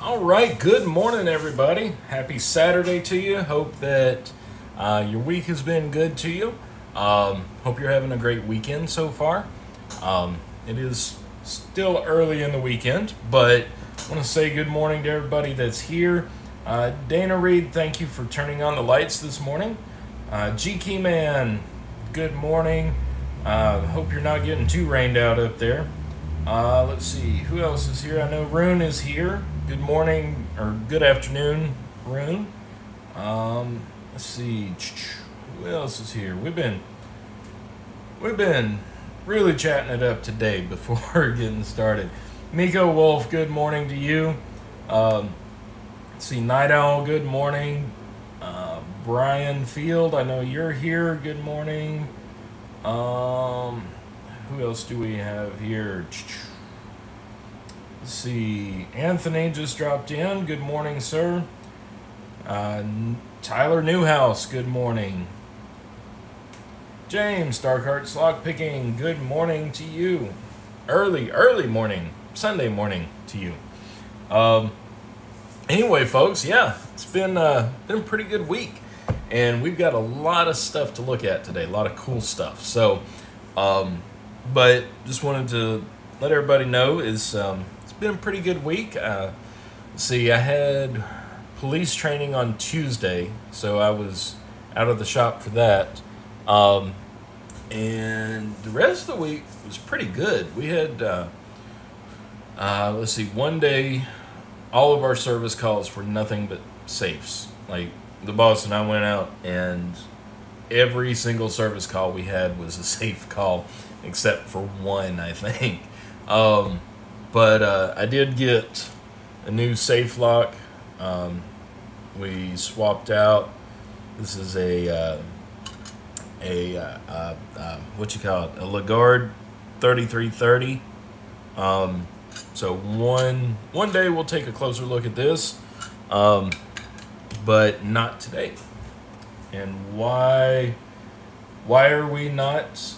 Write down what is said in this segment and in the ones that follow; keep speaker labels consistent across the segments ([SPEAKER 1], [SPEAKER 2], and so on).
[SPEAKER 1] All right, good morning, everybody. Happy Saturday to you. Hope that your week has been good to you. Hope you're having a great weekend so far. It is still early in the weekend, but I want to say good morning to everybody that's here. Dana Reed, thank you for turning on the lights this morning. G-Key Man, good morning. Hope you're not getting too rained out up there. Let's see, who else is here? I know Rune is here. Good morning, or good afternoon, Rune. Let's see, who else is here? We've been really chatting it up today before getting started. Miko Wolf, good morning to you. Let's see, Night Owl, good morning. Brian Field, I know you're here. Good morning. Who else do we have here? Let's see. Anthony just dropped in. Good morning, sir. Tyler Newhouse, good morning. James Starkhart's LockPicking, good morning to you. Early morning, Sunday morning to you. Anyway, folks, yeah, it's been a pretty good week, and we've got a lot of stuff to look at today, a lot of cool stuff. So, but just wanted to let everybody know it's been a pretty good week. Let's see, I had police training on Tuesday, so I was out of the shop for that. And the rest of the week was pretty good. We had, let's see, one day, all of our service calls were nothing but safes. Like, the boss and I went out, and every single service call we had was a safe call, except for one, I think. But I did get a new safe lock. We swapped out. This is a what you call it? A Lagarde 3330. So one day we'll take a closer look at this, but not today. And why are we not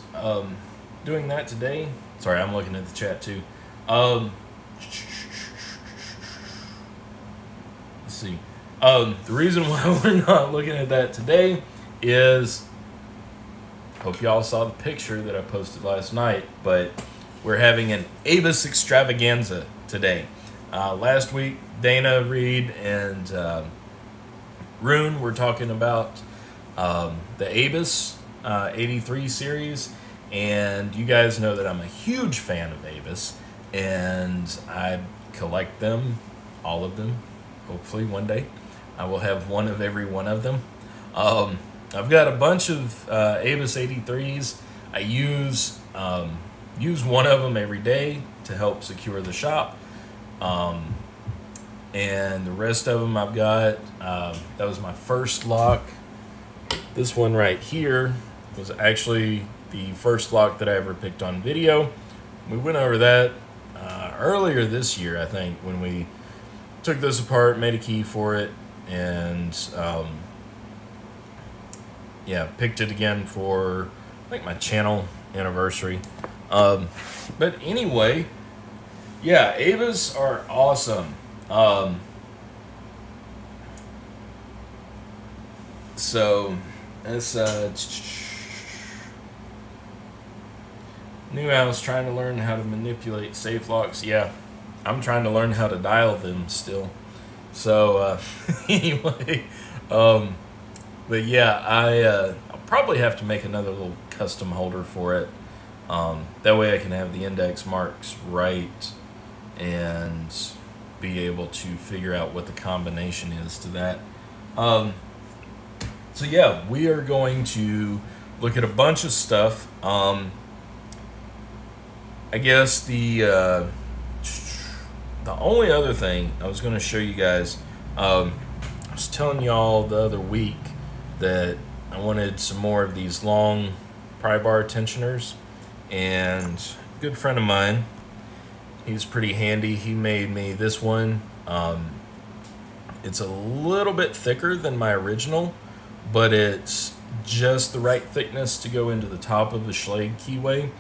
[SPEAKER 1] doing that today? Sorry, I'm looking at the chat too. Let's see. The reason why we're not looking at that today is, hope y'all saw the picture that I posted last night, but we're having an Abus-stravaganza today. Last week, Dana Reed and Rune were talking about the Abus 83 series, and you guys know that I'm a huge fan of Abus, and I collect them, all of them. Hopefully one day I will have one of every one of them. I've got a bunch of Abus 83s. I use one of them every day to help secure the shop. And the rest of them I've got, that was my first lock. This one right here was actually the first lock that I ever picked on video. We went over that earlier this year, I think, when we took this apart, made a key for it, and yeah, picked it again for, I think, my channel anniversary. But anyway, yeah, Abus are awesome. So it's Newhouse trying to learn how to manipulate safe locks. Yeah, I'm trying to learn how to dial them still. So anyway, but yeah, I'll probably have to make another little custom holder for it. That way I can have the index marks right and be able to figure out what the combination is to that. So yeah, we are going to look at a bunch of stuff. I guess the only other thing I was going to show you guys, I was telling y'all the other week that I wanted some more of these long Pry Bar Tensioners, and a good friend of mine, he's pretty handy. He made me this one. It's a little bit thicker than my original, but it's just the right thickness to go into the top of the Schlage keyway,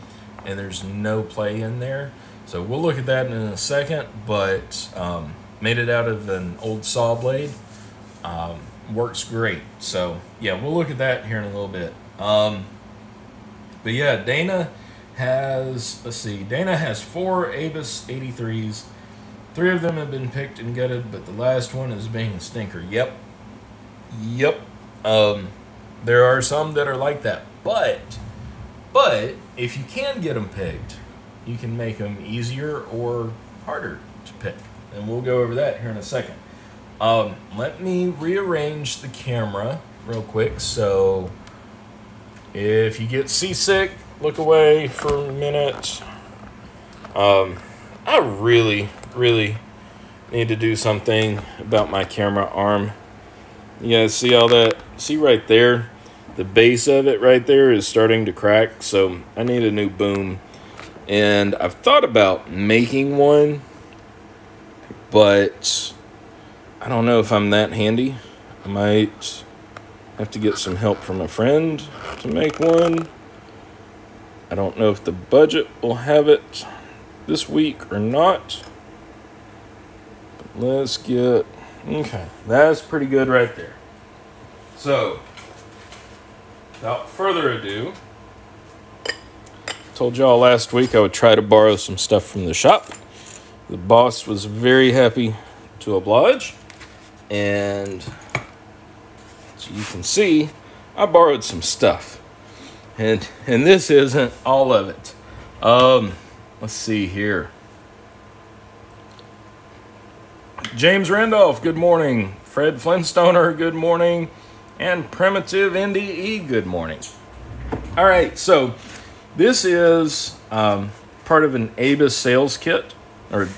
[SPEAKER 1] and there's no play in there. So we'll look at that in a second, but Made it out of an old saw blade. Works great. So yeah, we'll look at that here in a little bit. But yeah, Dana has, let's see, Dana has 4 Abus 83s. 3 of them have been picked and gutted, but the last one is being a stinker. Yep. There are some that are like that, but if you can get them picked, you can make them easier or harder to pick, and we'll go over that here in a second. Let me rearrange the camera real quick, so if you get seasick, look away for a minute. I really need to do something about my camera arm. You guys see all that? See right there? The base of it right there is starting to crack, so I need a new boom. And I've thought about making one, but I don't know if I'm that handy. I might have to get some help from a friend to make one. I don't know if the budget will have it this week or not. But let's get, okay, that's pretty good right there. So, without further ado, told y'all last week I would try to borrow some stuff from the shop. The boss was very happy to oblige, and so you can see I borrowed some stuff, and this isn't all of it. Let's see here. James Randolph, good morning. Fred Flintstoner, good morning. And Primitive NDE, good morning. All right, so this is part of an Abus sales kit, or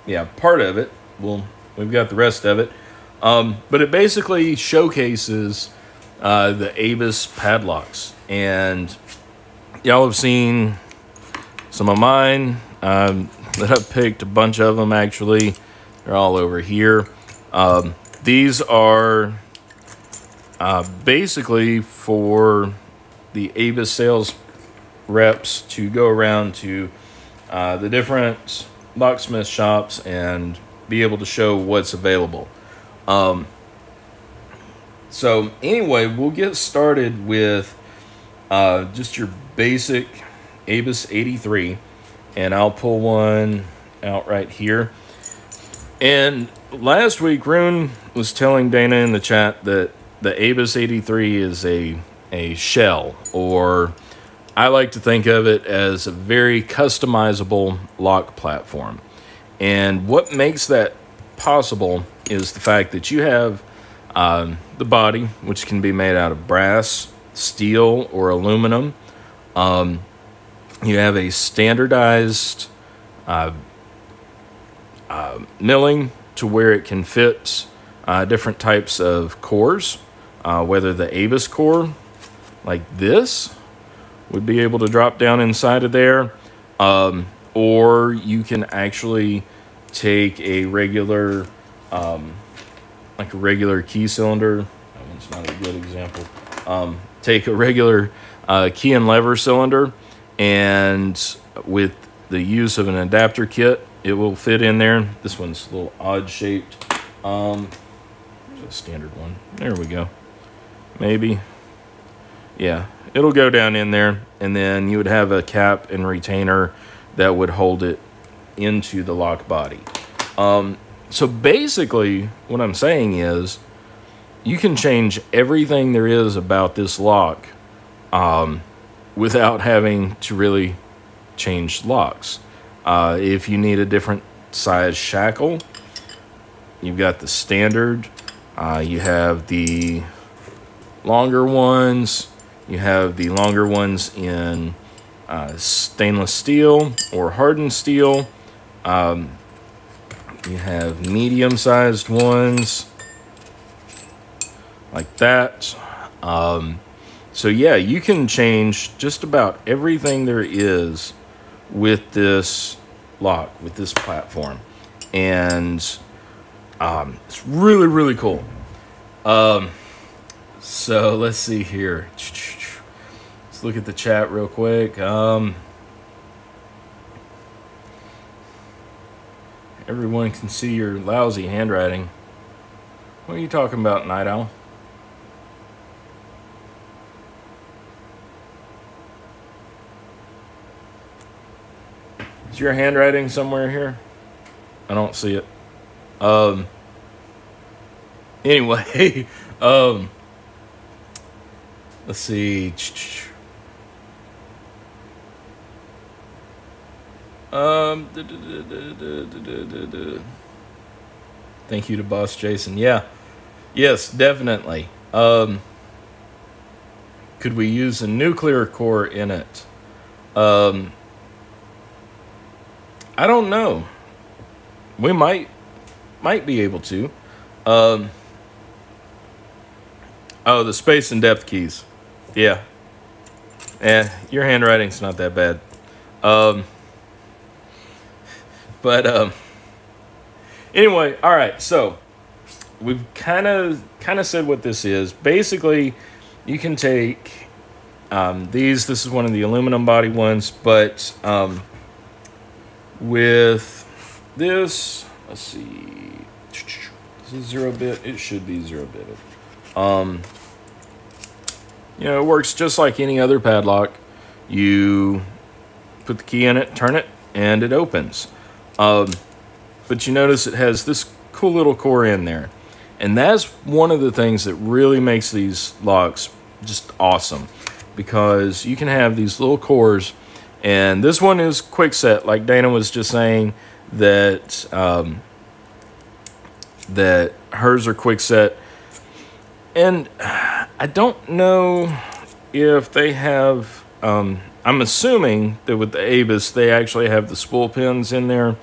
[SPEAKER 1] yeah, part of it. We've got the rest of it, but it basically showcases the Abus padlocks, and y'all have seen some of mine that I've picked. A bunch of them actually. They're all over here. These are basically for the Abus sales reps to go around to the different locksmith shops and be able to show what's available. So anyway, we'll get started with just your basic Abus 83, and I'll pull one out right here. And last week, Rune was telling Dana in the chat that the Abus 83 is a shell, or I like to think of it as a very customizable lock platform. And what makes that possible is the fact that you have the body, which can be made out of brass, steel, or aluminum. You have a standardized milling to where it can fit different types of cores, whether the Abus core, like this, would be able to drop down inside of there, or you can actually take a regular, like a regular key cylinder. That one's not a good example. Take a regular key and lever cylinder, and with the use of an adapter kit, it will fit in there. This one's a little odd shaped. There's a standard one. There we go. Maybe. Yeah, it'll go down in there, and then you would have a cap and retainer that would hold it into the lock body. So basically, what I'm saying is, you can change everything there is about this lock without having to really change locks. If you need a different size shackle, you've got the standard. You have the longer ones. You have the longer ones in stainless steel or hardened steel. You have medium-sized ones like that. So yeah, you can change just about everything there is with this lock, with this platform, and it's really, really cool. So let's see here. Let's look at the chat real quick. everyone can see your lousy handwriting. What are you talking about, Night Owl? Is your handwriting somewhere here? I don't see it. Anyway, let's see. Thank you to Boss Jason. Yeah. Yes, definitely. Could we use a nuclear core in it? I don't know. We might be able to. Oh, the space and depth keys. Yeah. Your handwriting's not that bad. Anyway, all right. So we've kind of said what this is. Basically, you can take these. This is one of the aluminum body ones, but with this, let's see. Is it 0-bit? It should be 0-bitted. You know, it works just like any other padlock. You put the key in it, turn it, and it opens. But you notice it has this cool little core in there. And that's one of the things that really makes these locks just awesome. Because you can have these little cores. And this one is quick set, like Dana was just saying that that hers are quick set. And I don't know if they have, I'm assuming that with the Abus, they actually have the spool pins in there.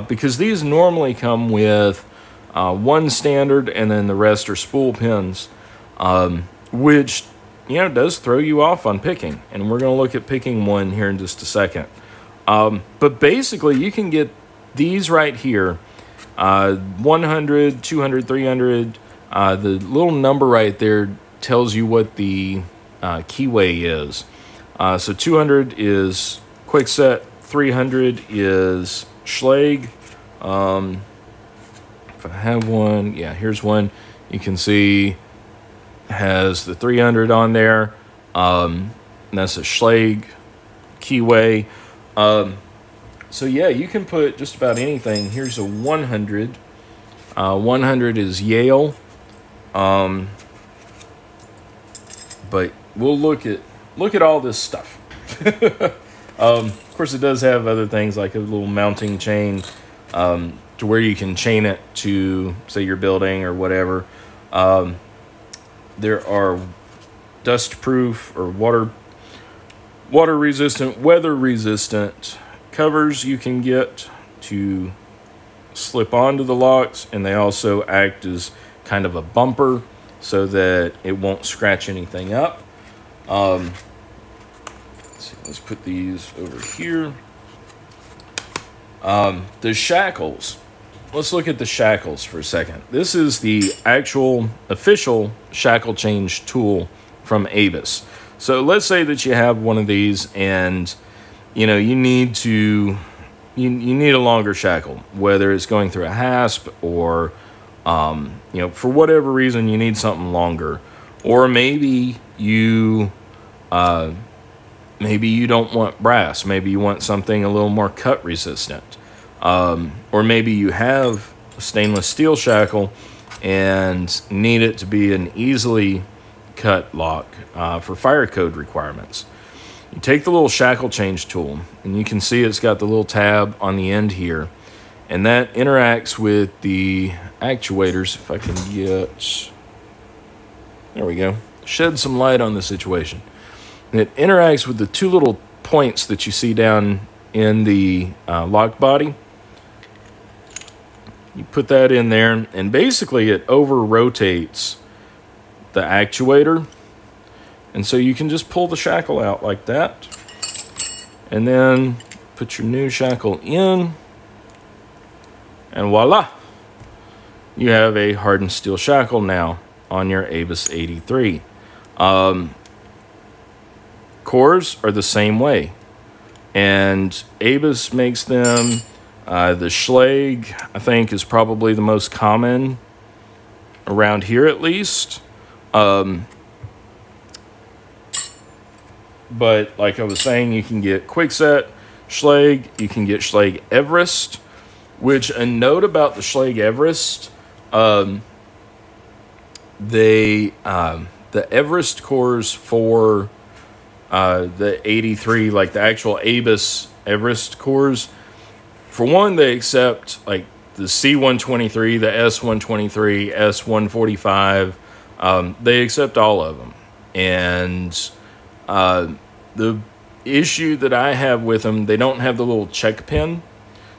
[SPEAKER 1] Because these normally come with one standard and then the rest are spool pins, which, you know, does throw you off on picking. And we're going to look at picking one here in just a second. But basically, you can get these right here, 100, 200, 300. The little number right there tells you what the keyway is. So 200 is quick set, 300 is Schlag. If I have one, yeah, here's one. You can see has the 300 on there. And that's a Schlag keyway. So yeah, you can put just about anything. Here's a 100. 100 is Yale. But we'll look at all this stuff. Of course, it does have other things like a little mounting chain to where you can chain it to, say, your building or whatever. There are dust-proof or water-resistant, weather-resistant covers you can get to slip onto the locks, and they also act as kind of a bumper so that it won't scratch anything up. Let's put these over here. The shackles. Let's look at the shackles for a second. This is the actual official shackle change tool from Abus. So let's say that you have one of these and you know you need to you need a longer shackle, whether it's going through a hasp or you know, for whatever reason you need something longer, or maybe you don't want brass. Maybe you want something a little more cut resistant. Or maybe you have a stainless steel shackle and need it to be an easily cut lock for fire code requirements. You take the little shackle change tool, and you can see it's got the little tab on the end here, and that interacts with the actuators. If I can get, there we go, shed some light on the situation. And it interacts with the two little points that you see down in the lock body. You put that in there, and basically it over-rotates the actuator. And so you can just pull the shackle out like that. And then put your new shackle in. And voila! You have a hardened steel shackle now on your Abus 83. Cores are the same way. And Abus makes them The Schlage, I think, is probably the most common around here, at least. But like I was saying, you can get Quickset Schlage, you can get Schlage Everest, which a note about the Schlage Everest, the Everest cores for the 83, like the actual Abus Everest cores, for one, they accept like the C123, the S123, S145. They accept all of them. And the issue that I have with them, they don't have the little check pin.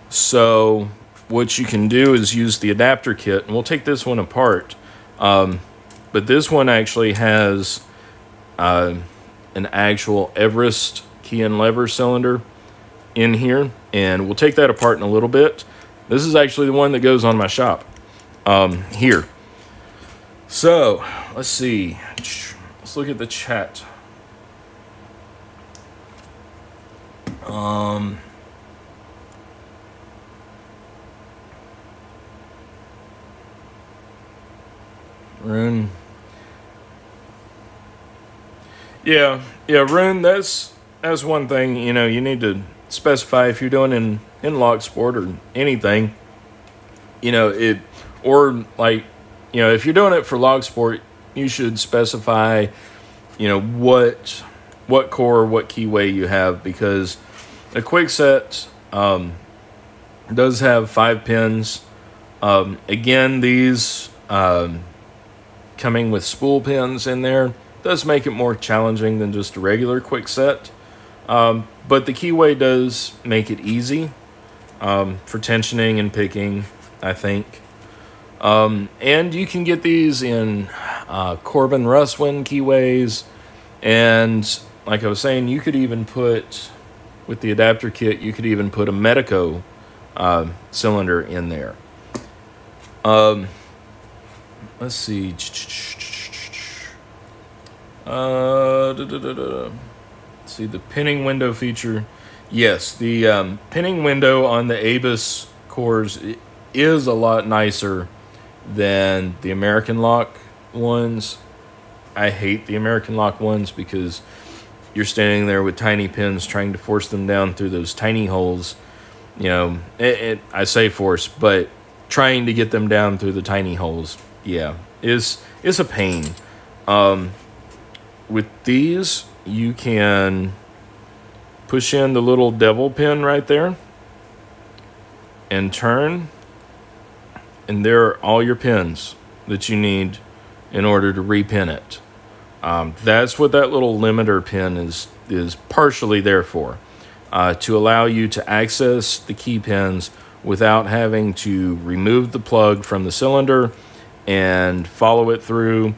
[SPEAKER 1] So what you can do is use the adapter kit, and we'll take this one apart. But this one actually has an actual Everest key and lever cylinder in here, and we'll take that apart in a little bit. This is actually the one that goes on my shop here. So let's see. Let's look at the chat. Rune. Yeah, Rune, that's one thing, you know, you need to specify if you're doing in lock sport or anything, you know, or like, you know, if you're doing it for log sport, you should specify, you know, what core, what keyway you have, because a Quickset does have 5 pins. Again, these coming with spool pins in there does make it more challenging than just a regular Quickset. But the keyway does make it easy for tensioning and picking, I think. And you can get these in Corbin Russwin keyways. And like I was saying, you could even put, with the adapter kit, you could even put a Medico cylinder in there. Let's see. See, the pinning window feature. Yes, the pinning window on the Abus cores is a lot nicer than the American lock ones. I hate the American lock ones because you're standing there with tiny pins trying to force them down through those tiny holes. You know, I say force, but trying to get them down through the tiny holes, yeah, is a pain. With these, you can push in the little devil pin right there and turn, and there are all your pins that you need in order to repin it. That's what that little limiter pin is partially there for, to allow you to access the key pins without having to remove the plug from the cylinder and follow it through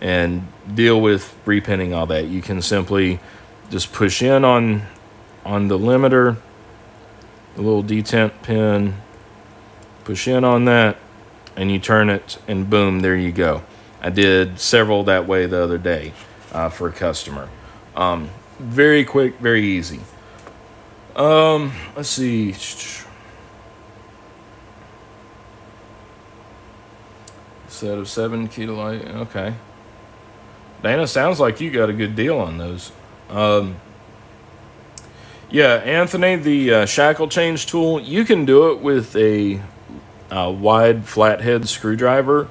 [SPEAKER 1] and deal with repinning all that. You can simply just push in on the limiter, the little detent pin, push in on that, and you turn it, and boom, there you go. I did several that way the other day for a customer. Very quick, very easy. Let's see. Set of 7 key to light. Okay. Dana, sounds like you got a good deal on those. Yeah, Anthony, the shackle change tool, you can do it with a wide flathead screwdriver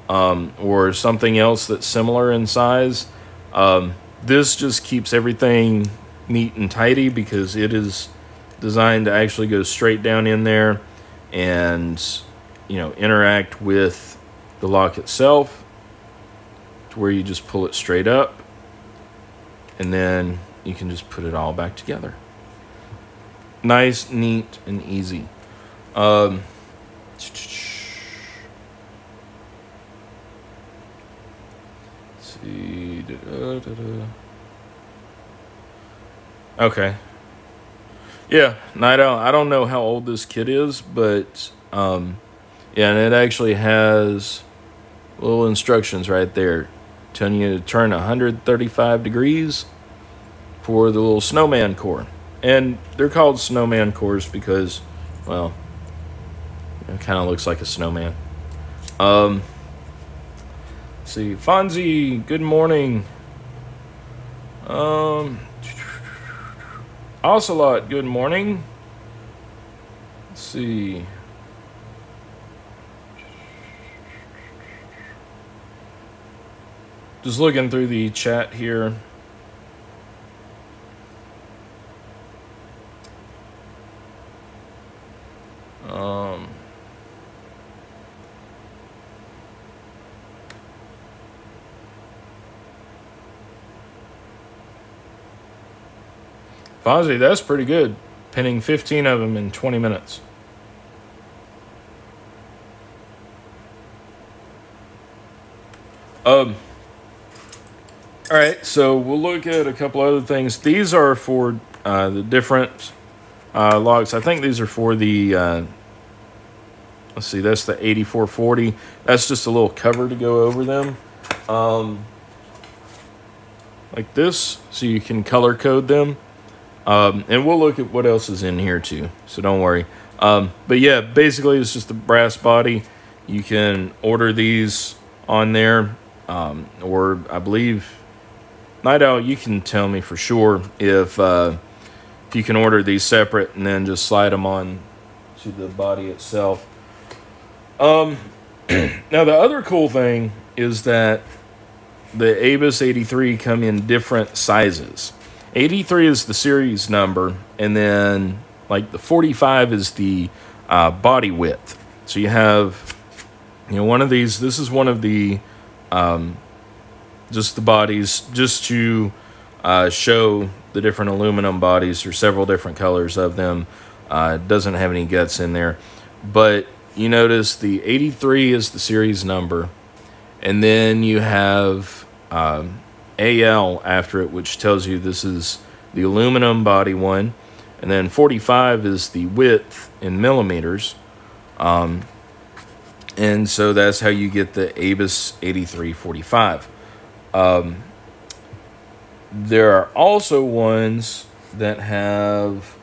[SPEAKER 1] or something else that's similar in size. This just keeps everything neat and tidy because it is designed to actually go straight down in there and, you know, interact with the lock itself, to where you just pull it straight up, and then you can just put it all back together. Nice, neat, and easy. See. Okay. Yeah, Night Owl, I don't know how old this kit is, but yeah, and it actually has little instructions right there telling you to turn 135 degrees for the little snowman core. And they're called snowman cores because, well, It kind of looks like a snowman. Let's see, Fonzie, good morning. Ocelot, good morning. Let's see. Just looking through the chat here. Fonzie, that's pretty good. Pinning 15 of them in 20 minutes. All right, so we'll look at a couple other things. These are for the different locks. I think these are for the, let's see, that's the 8440. That's just a little cover to go over them. Like this, so you can color code them. And we'll look at what else is in here too, so don't worry. But yeah, basically it's just a brass body. You can order these on there, or I believe, Night Owl, you can tell me for sure if you can order these separate and then just slide them on to the body itself. Now the other cool thing is that the Abus 83 come in different sizes. 83 is the series number, and then like the 45 is the body width. So you have, you know, one of these. This is one of the just the bodies, just to show the different aluminum bodies. There's several different colors of them. It doesn't have any guts in there, but you notice the 83 is the series number, and then you have AL after it, which tells you this is the aluminum body one, and then 45 is the width in millimeters, and so that's how you get the Abus 8345. There are also ones that have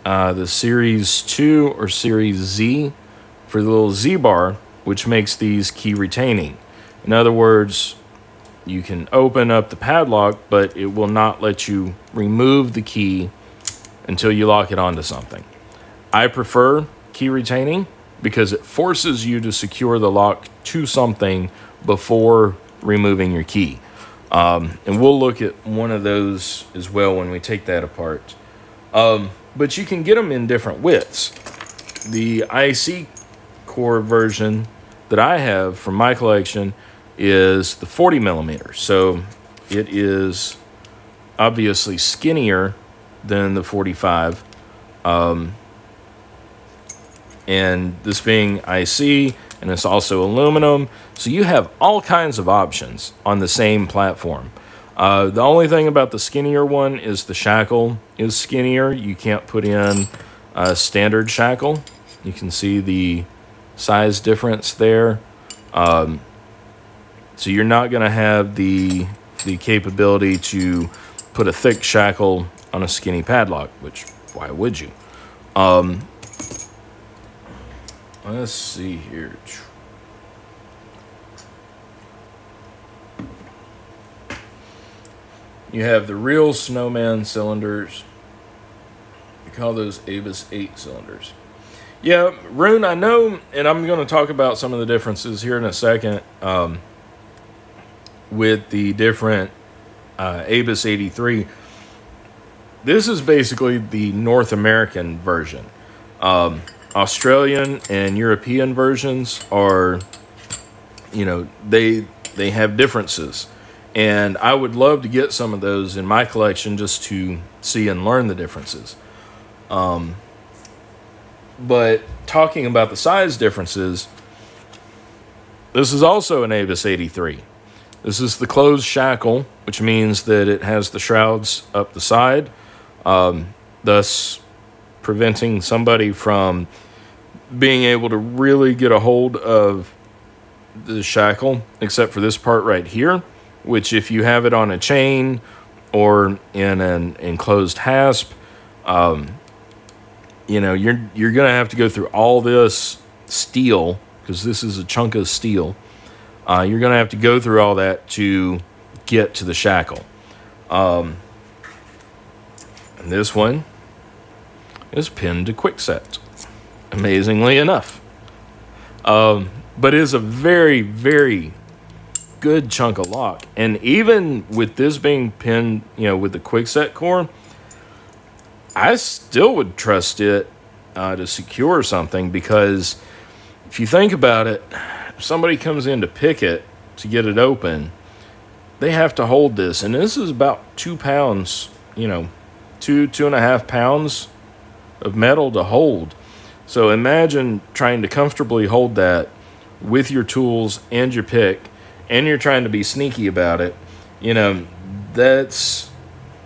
[SPEAKER 1] the Series 2 or Series Z for the little Z bar, which makes these key retaining. In other words, you can open up the padlock, but it will not let you remove the key until you lock it onto something. I prefer key retaining because it forces you to secure the lock to something before removing your key. And we'll look at one of those as well when we take that apart. But you can get them in different widths. The IC core version that I have from my collection is the 40 millimeters. So it is obviously skinnier than the 45. And this being IC, and it's also aluminum. So you have all kinds of options on the same platform. The only thing about the skinnier one is the shackle is skinnier. You can't put in a standard shackle. You can see the size difference there. So you're not going to have the capability to put a thick shackle on a skinny padlock, which, why would you? Let's see here. You have the real snowman cylinders. We call those Abus 8 cylinders. Yeah, Rune, I know, and I'm going to talk about some of the differences here in a second with the different Abus 83. This is basically the North American version. Australian and European versions are, you know, they have differences. And I would love to get some of those in my collection just to see and learn the differences. But talking about the size differences, this is also an Abus 83. This is the closed shackle, which means that it has the shrouds up the side, thus preventing somebody from being able to really get a hold of the shackle, except for this part right here, which if you have it on a chain or in an enclosed hasp, you know, you're going to have to go through all this steel, because this is a chunk of steel, you're going to have to go through all that to get to the shackle. And this one is pinned to quickset, amazingly enough. But it is a very, very good chunk of lock. And even with this being pinned, with the quickset core, I still would trust it to secure something, because if you think about it, if somebody comes in to pick it to get it open, they have to hold this, and this is about 2 pounds, 2.5 pounds of metal to hold. So imagine trying to comfortably hold that with your tools and your pick, and you're trying to be sneaky about it. That's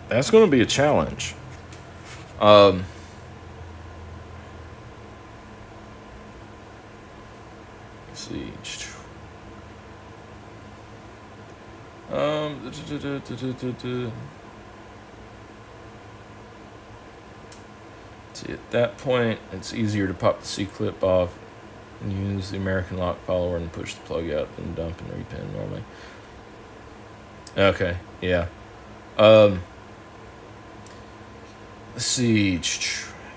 [SPEAKER 1] going to be a challenge. Let's see. See, at that point, it's easier to pop the C-clip off and use the American lock follower and push the plug out than dump and repin normally. Okay, yeah. Let's see.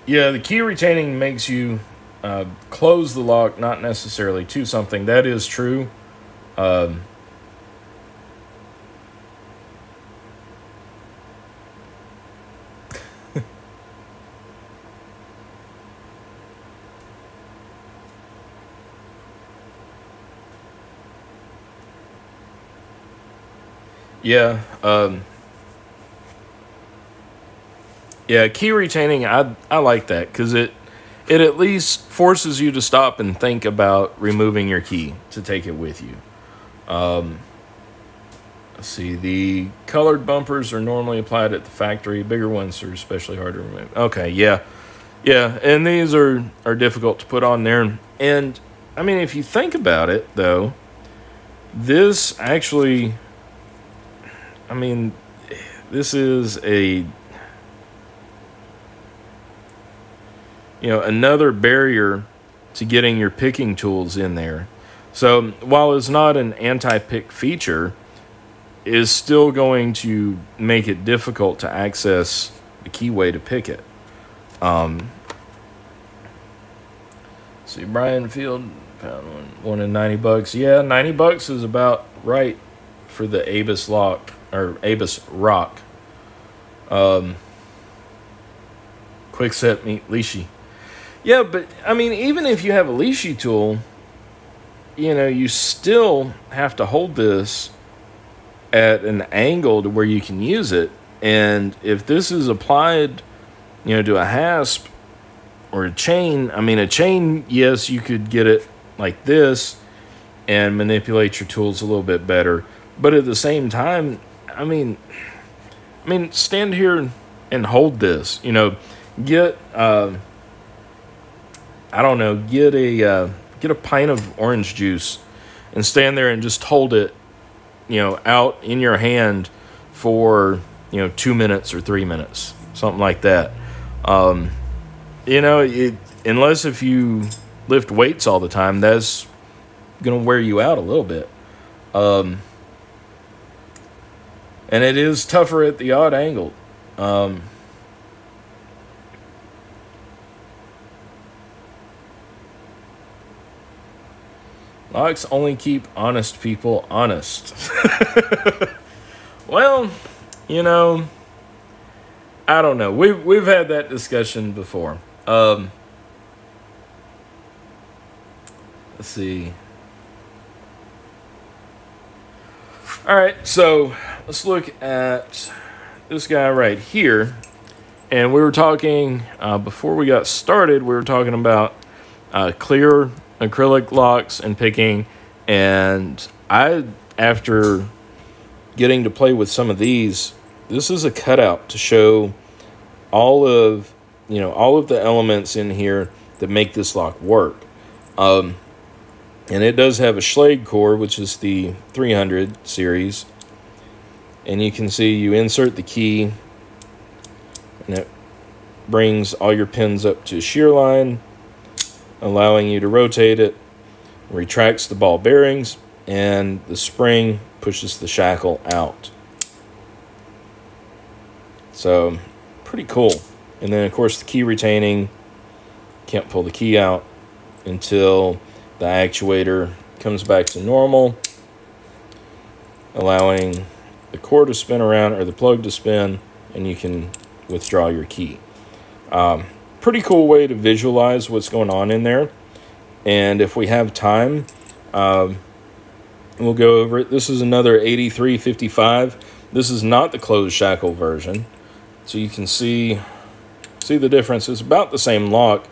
[SPEAKER 1] Yeah, the key retaining makes you close the lock, not necessarily to something. That is true. Yeah. Yeah, key retaining, I like that, because it at least forces you to stop and think about removing your key to take it with you. Let's see, the colored bumpers are normally applied at the factory. Bigger ones are especially hard to remove. Okay, yeah. Yeah, and these are difficult to put on there. And, I mean, if you think about it, though, this actually, I mean, this is another barrier to getting your picking tools in there. So while it's not an anti-pick feature, it is still going to make it difficult to access the keyway to pick it. See, Brian Field found one in $90. Yeah, $90 is about right for the Abus lock or Abus rock. Quickset meet leashy. Yeah, but I mean, even if you have a leashy tool, you still have to hold this at an angle to where you can use it. And if this is applied, to a hasp or a chain, yes, you could get it like this and manipulate your tools a little bit better. But at the same time, I mean, stand here and hold this. Get get a pint of orange juice and stand there and just hold it, out in your hand for 2 minutes or 3 minutes, something like that. Unless if you lift weights all the time, that's gonna wear you out a little bit. And it is tougher at the odd angle. Locks only keep honest people honest. Well, I don't know. We've had that discussion before. Let's see. All right, so let's look at this guy right here. And we were talking, before we got started, we were talking about clear acrylic locks and picking. And after getting to play with some of these, this is a cutout to show all of the elements in here that make this lock work. And it does have a Schlage core, which is the 300 series. And you can see you insert the key, and it brings all your pins up to shear line. allowing you to rotate it, retracts the ball bearings, and the spring pushes the shackle out. So, pretty cool. And then, of course, the key retaining, can't pull the key out until the actuator comes back to normal, allowing the cord to spin around, or the plug to spin, and you can withdraw your key. Pretty cool way to visualize what's going on in there. And if we have time, we'll go over it. This is another 8355. This is not the closed shackle version. So you can see the difference. It's about the same lock,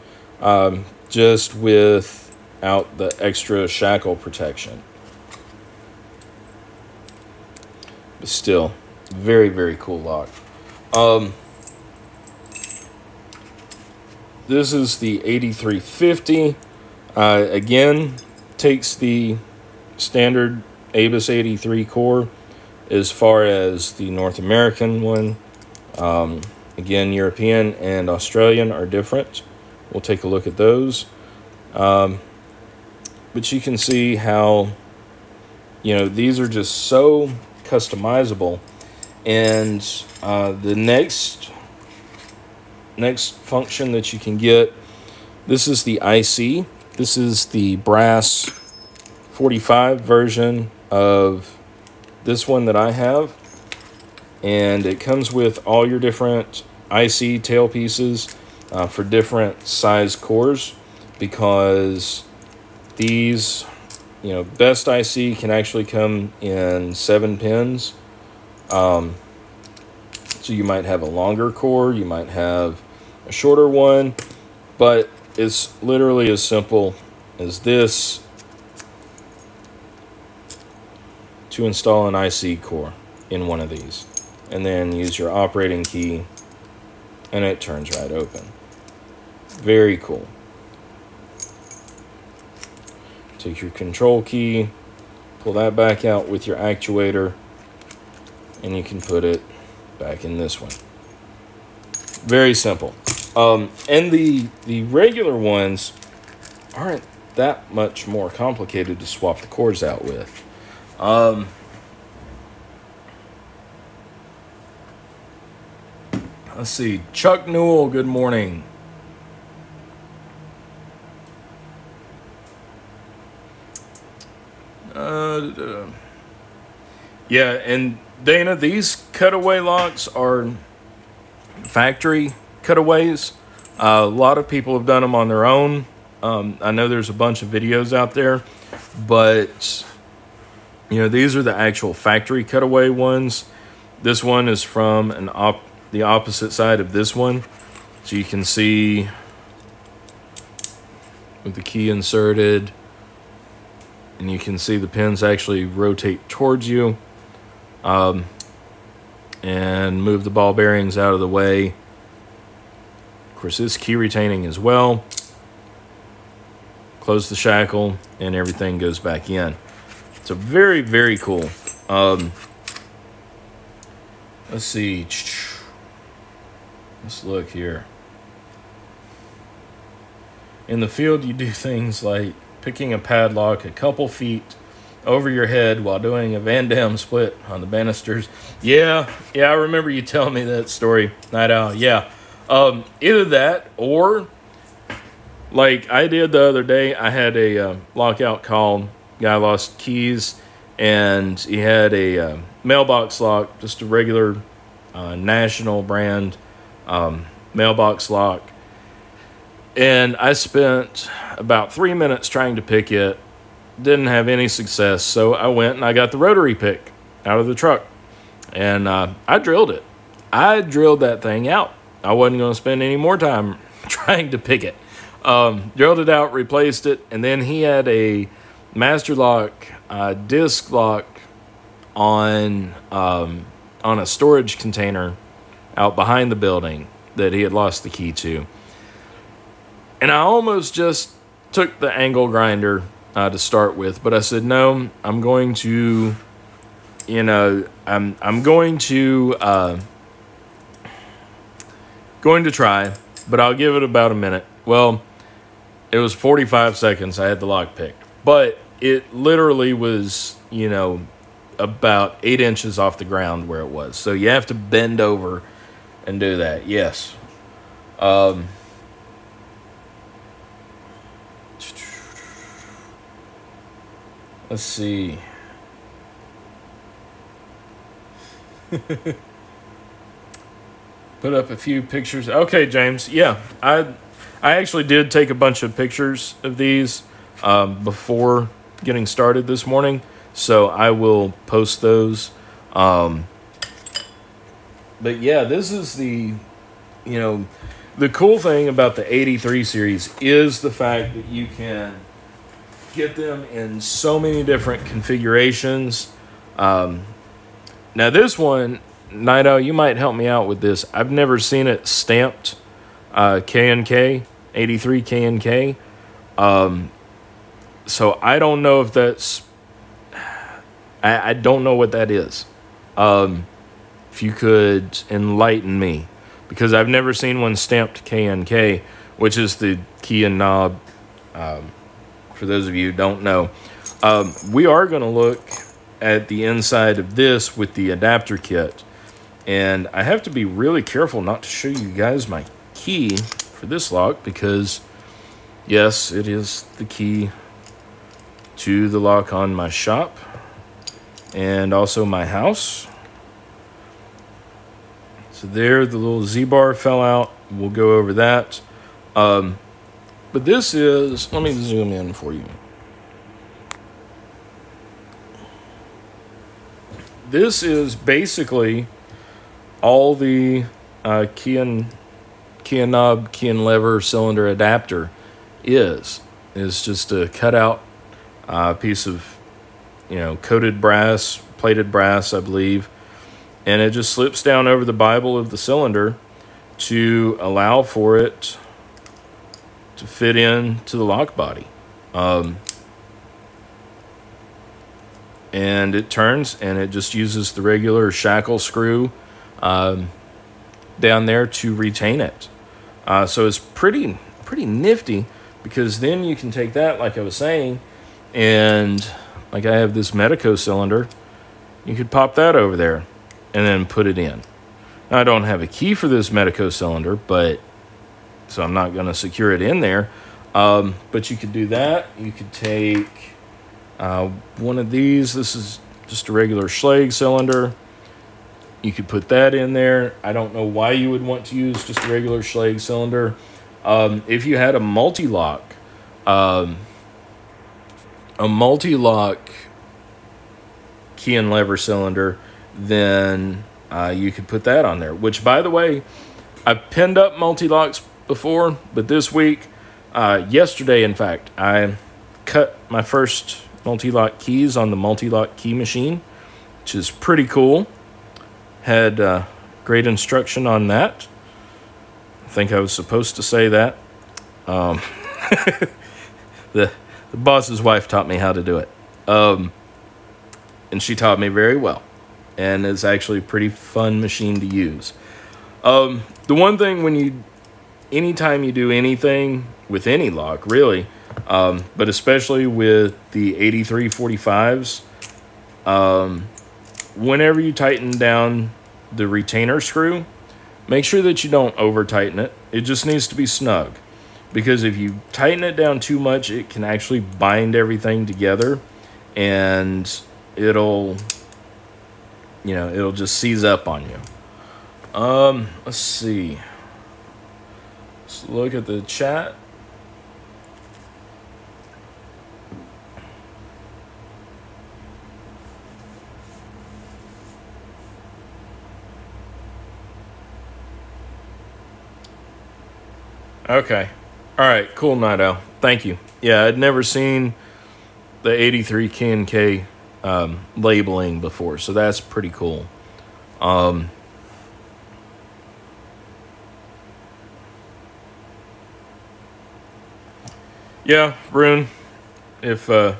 [SPEAKER 1] just without the extra shackle protection. But still, very, very cool lock. This is the 8350. Again, takes the standard Abus 83 core as far as the North American one. Again, European and Australian are different. We'll take a look at those. But you can see how, these are just so customizable. And the next function that you can get, this is the IC. This is the brass 45 version of this one that I have. And it comes with all your different IC tail pieces for different size cores, because these, best IC can actually come in 7 pins. So you might have a longer core, you might have a shorter one, but it's literally as simple as this to install an IC core in one of these. And then use your operating key, and it turns right open. Very cool. Take your control key, pull that back out with your actuator, and you can put it back in this one. Very simple. And the regular ones aren't that much more complicated to swap the cords out with. Let's see. Chuck Newell, good morning. Yeah, and Dana, these cutaway locks are factory cutaways. A lot of people have done them on their own. I know there's a bunch of videos out there, but these are the actual factory cutaway ones. This one is from the opposite side of this one, so you can see with the key inserted, and you can see the pins actually rotate towards you, and move the ball bearings out of the way. Of course, this key retaining as well. Close the shackle, and everything goes back in. So very, very cool. Let's see. Let's look here. In the field, you do things like picking a padlock a couple feet over your head while doing a Van Dam split on the banisters. Yeah, I remember you telling me that story, Night Owl. Yeah. Either that, or like I did the other day, I had a lockout call. Guy lost keys, and he had a mailbox lock, just a regular national brand mailbox lock. And I spent about 3 minutes trying to pick it. Didn't have any success, so I went and I got the rotary pick out of the truck, and I drilled it. I drilled that thing out. I wasn't going to spend any more time trying to pick it. Drilled it out, replaced it, and then he had a master lock disc lock on a storage container out behind the building that he had lost the key to. And I almost just took the angle grinder to start with, but I said, no, I'm going to, I'm going to try, but I'll give it about a minute. Well, It was 45 seconds I had the lock picked. But it literally was, you know, about 8 inches off the ground where it was. So you have to bend over and do that. Yes. Let's see. Put up a few pictures. Okay, James. Yeah, I actually did take a bunch of pictures of these before getting started this morning, so I will post those. But yeah, this is the, you know, the cool thing about the 83 series is the fact that you can get them in so many different configurations. Now this one, Night Owl, you might help me out with this. I've never seen it stamped K&K, 83 K&K. So I don't know if that's... I don't know what that is. If you could enlighten me. Because I've never seen one stamped K&K, which is the key and knob. For those of you who don't know. We are going to look at the inside of this with the adapter kit. And I have to be really careful not to show you guys my key for this lock because, yes, it is the key to the lock on my shop and also my house. So there, the little Z-bar fell out. We'll go over that. But this is, let me zoom in for you. This is basically all the key and knob, key and lever cylinder adapter is just a cutout piece of, you know, coated brass, plated brass, I believe. And it just slips down over the Bible of the cylinder to allow for it to fit into the lock body. And it turns, and it just uses the regular shackle screw down there to retain it. So it's pretty nifty, because then you can take that, like I was saying, and like I have this Medico cylinder, you could pop that over there and then put it in. Now, I don't have a key for this Medico cylinder, but so I'm not going to secure it in there. But you could do that. You could take one of these. This is just a regular Schlage cylinder. You could put that in there. I don't know why you would want to use just a regular Schlage cylinder. If you had a multi-lock key and lever cylinder, then you could put that on there. Which, by the way, I've pinned up multi-locks before, but this week, yesterday, in fact, I cut my first multi-lock keys on the multi-lock key machine, which is pretty cool. Had great instruction on that. I think I was supposed to say that. The boss's wife taught me how to do it. And she taught me very well. And it's actually a pretty fun machine to use. The one thing anytime you do anything with any lock, really, but especially with the 8345s, whenever you tighten down the retainer screw, make sure that you don't over tighten it. It just needs to be snug, because if you tighten it down too much, it can actually bind everything together, and it'll just seize up on you. Let's see. Let's look at the chat. Okay. All right. Cool, Night Owl. Thank you. Yeah, I'd never seen the 83 K&K labeling before, so that's pretty cool. Yeah, Rune, if I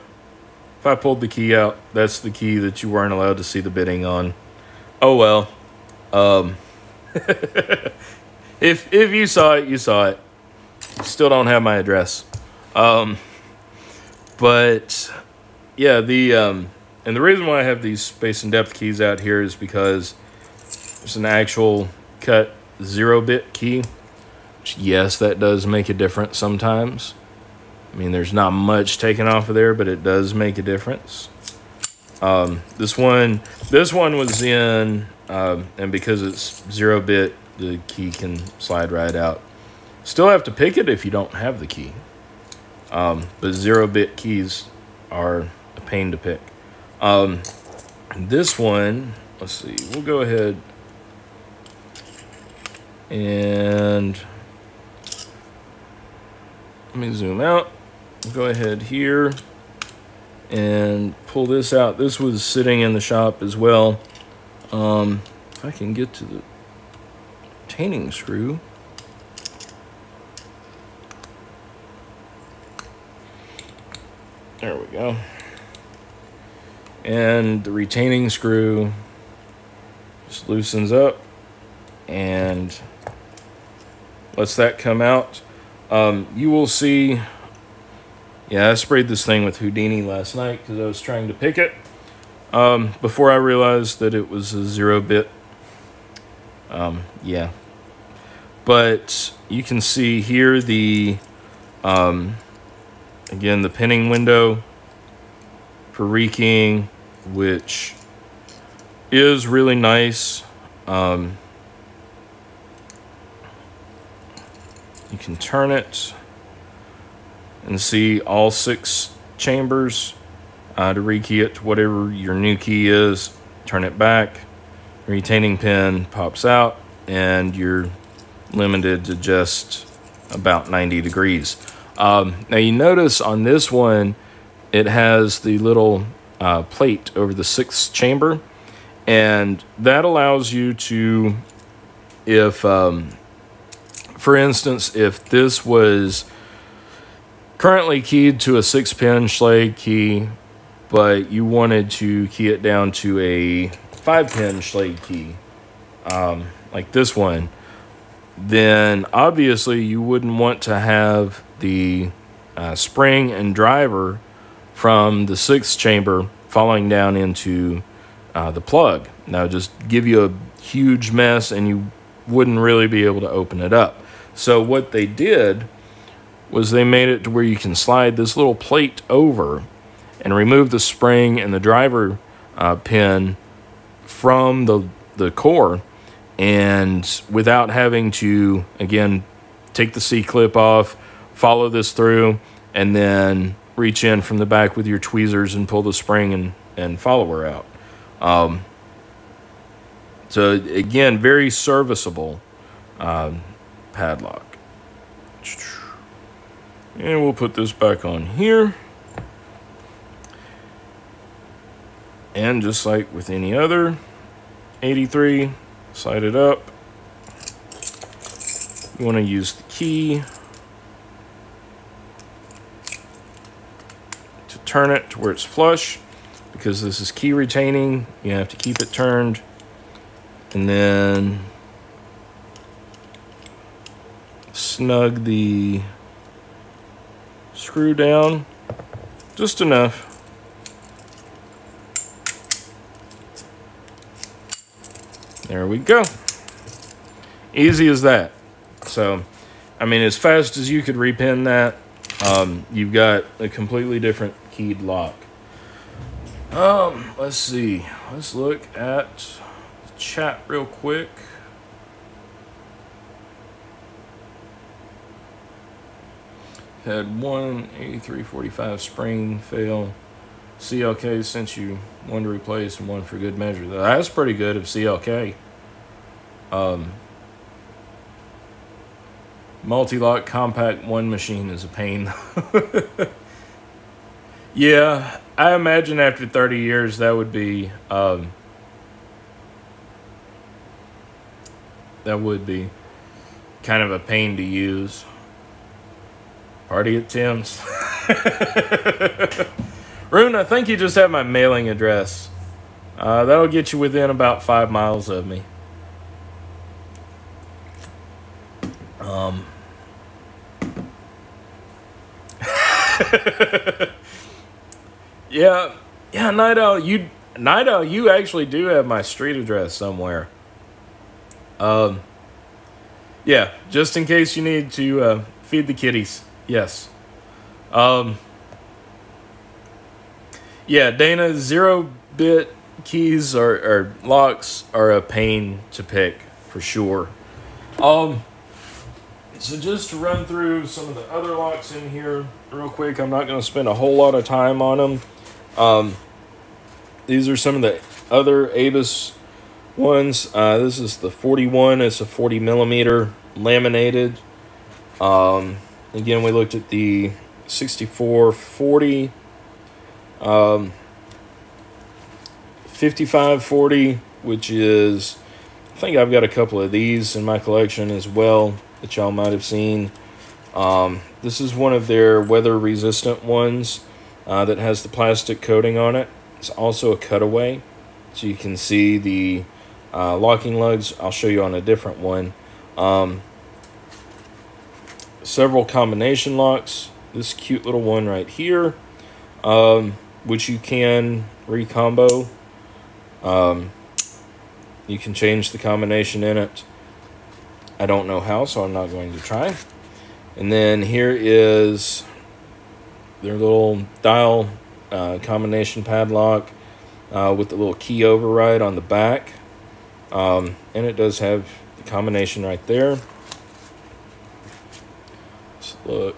[SPEAKER 1] pulled the key out, that's the key that you weren't allowed to see the bidding on. Oh well. If you saw it, you saw it. Still don't have my address. But yeah, and the reason why I have these space and depth keys out here is because it's an actual cut 0-bit key. Which, yes, that does make a difference sometimes. I mean, there's not much taken off of there, but it does make a difference. This one was in, and because it's 0-bit, the key can slide right out. Still have to pick it if you don't have the key. But 0-bit keys are a pain to pick. This one, let's see, we'll go ahead and let me zoom out. We'll go ahead here and pull this out. This was sitting in the shop as well. If I can get to the retaining screw. There we go. And the retaining screw just loosens up and lets that come out. You will see, yeah, I sprayed this thing with Houdini last night because I was trying to pick it before I realized that it was a 0-bit. Yeah. But you can see here the, again, the pinning window for rekeying, which is really nice. You can turn it and see all 6 chambers to rekey it to whatever your new key is. Turn it back, retaining pin pops out, and you're limited to just about 90 degrees. Now you notice on this one, it has the little plate over the 6th chamber, and that allows you to, if, for instance, if this was currently keyed to a 6-pin Schlage key, but you wanted to key it down to a 5-pin Schlage key, like this one, then obviously you wouldn't want to have the spring and driver from the 6th chamber falling down into the plug. Now just give you a huge mess and you wouldn't really be able to open it up. So what they did was they made it to where you can slide this little plate over and remove the spring and the driver pin from the core, and without having to, again, take the C-clip off, follow this through, and then reach in from the back with your tweezers and pull the spring and follower out. So again, very serviceable padlock. And we'll put this back on here. And just like with any other 83, slide it up. You want to use the key to turn it to where it's flush, because this is key retaining. You have to keep it turned. And then snug the screw down just enough. There we go. Easy as that. So, I mean, as fast as you could repin that, you've got a completely different keyed lock. Let's see. Let's look at the chat real quick. Had one 8345 spring fail. CLK sent you one to replace and one for good measure. That's pretty good of CLK. Multi-lock compact one machine is a pain. Yeah, I imagine after 30 years that would be kind of a pain to use. Party at Tim's. Rune, I think you just have my mailing address. That'll get you within about 5 miles of me. Yeah, yeah, Night Owl, you actually do have my street address somewhere. Yeah, just in case you need to feed the kitties. Yes. Yeah, Dana, 0-bit keys or locks are a pain to pick for sure. So just to run through some of the other locks in here real quick, I'm not going to spend a whole lot of time on them. These are some of the other Abus ones. This is the 41. It's a 40 millimeter laminated. Again, we looked at the 6440, 5540, which is, I think I've got a couple of these in my collection as well that y'all might have seen. This is one of their weather resistant ones that has the plastic coating on it. It's also a cutaway, so you can see the locking lugs. I'll show you on a different one. Several combination locks. This cute little one right here, which you can recombo. You can change the combination in it. I don't know how, so I'm not going to try. And then here is their little dial combination padlock with the little key override on the back. And it does have the combination right there. So look,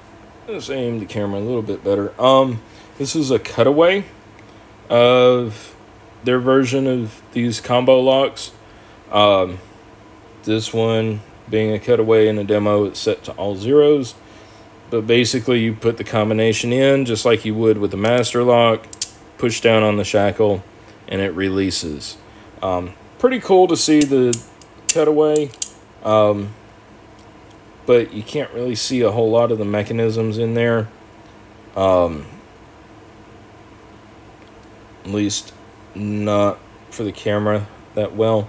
[SPEAKER 1] let's aim the camera a little bit better. This is a cutaway of their version of these combo locks. This one being a cutaway in a demo, it's set to all zeros. But basically you put the combination in just like you would with the master lock, push down on the shackle, and it releases. Pretty cool to see the cutaway, but you can't really see a whole lot of the mechanisms in there. At least not for the camera that well.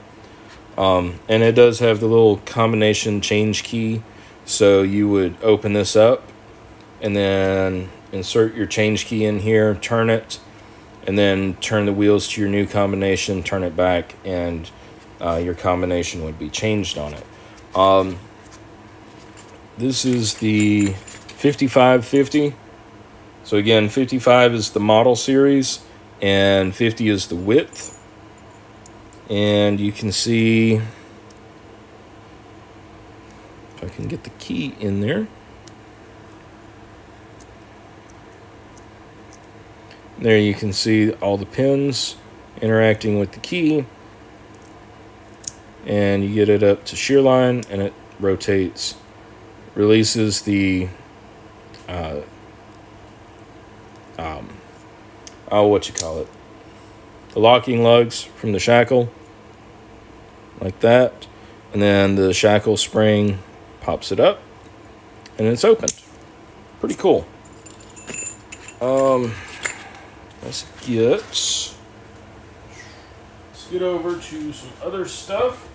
[SPEAKER 1] And it does have the little combination change key. So you would open this up and then insert your change key in here, turn it, and then turn the wheels to your new combination, turn it back, and your combination would be changed on it. This is the 5550. So again, 55 is the model series and 50 is the width. And you can see, if I can get the key in there. There you can see all the pins interacting with the key. And you get it up to shear line and it rotates. Releases the, the locking lugs from the shackle. Like that. And then the shackle spring pops it up and it's opened. Pretty cool. Let's get over to some other stuff.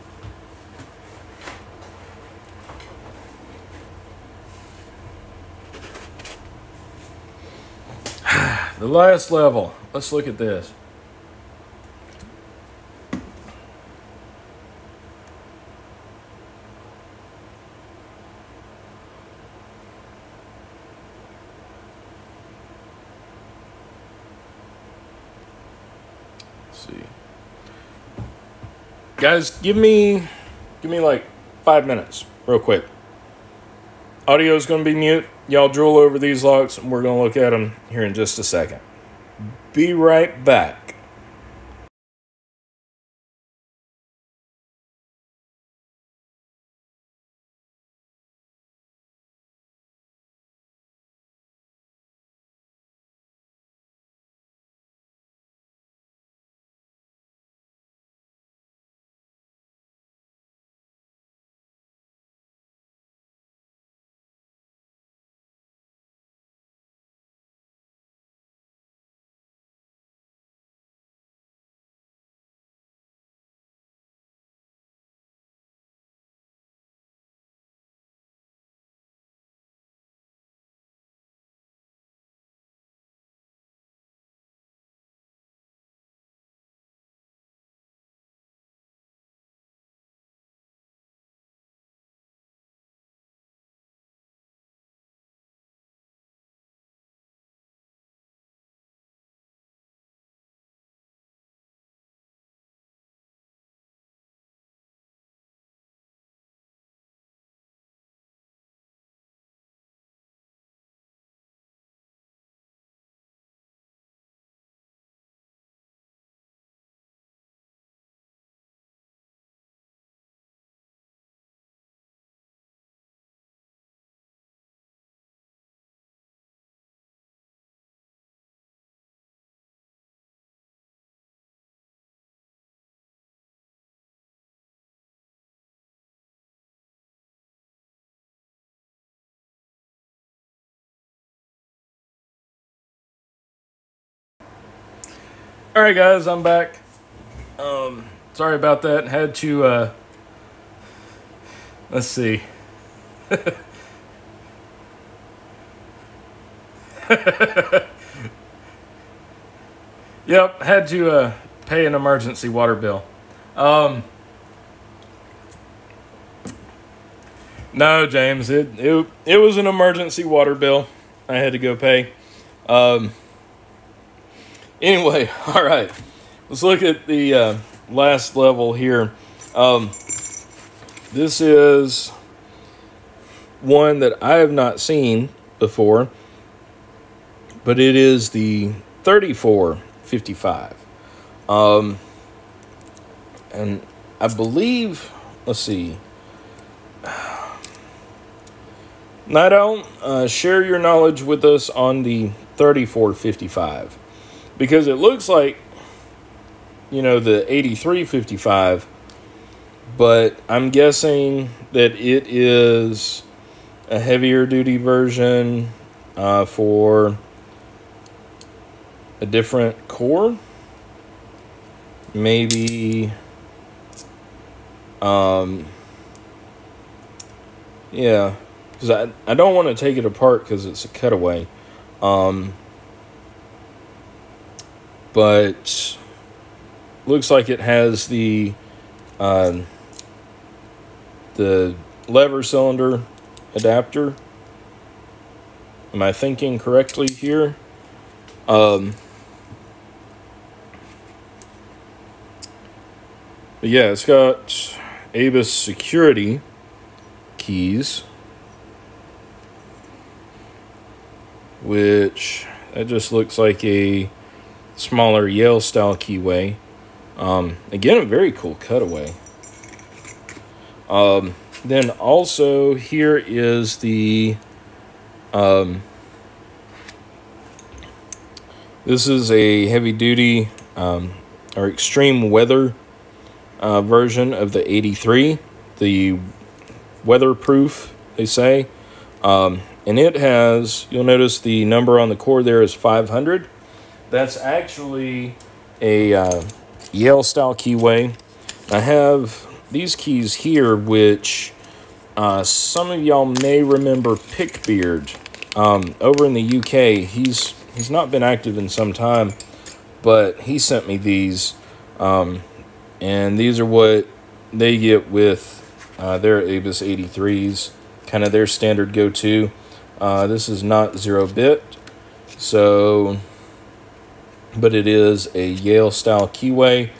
[SPEAKER 1] The last level. Let's look at this. See, guys, give me like 5 minutes real quick. Audio is going to be mute. Y'all drool over these locks and we're going to look at them here in just a second. Be right back. All right, guys, I'm back. Sorry about that. Had to, let's see. Yep, had to pay an emergency water bill. No, James, it was an emergency water bill I had to go pay. Anyway, all right, let's look at the last level here. This is one that I have not seen before, but it is the 3455. And I believe, let's see. Night Owl, share your knowledge with us on the 3455. Because it looks like, you know, the 8355, but I'm guessing that it is a heavier duty version for a different core. Maybe, yeah, because I don't want to take it apart because it's a cutaway. But looks like it has the lever cylinder adapter. Am I thinking correctly here? But yeah, it's got Abus security keys, which that just looks like a smaller Yale style keyway. Again, a very cool cutaway. Then also here is the this is a heavy duty or extreme weather version of the 83, the weatherproof, they say. And it has, you'll notice the number on the core there is 500. That's actually a Yale style keyway. I have these keys here, which some of y'all may remember Pickbeard over in the UK. He's not been active in some time, but he sent me these, and these are what they get with their Abus 83s, kind of their standard go-to. This is not 0-bit, so, but it is a Yale style keyway,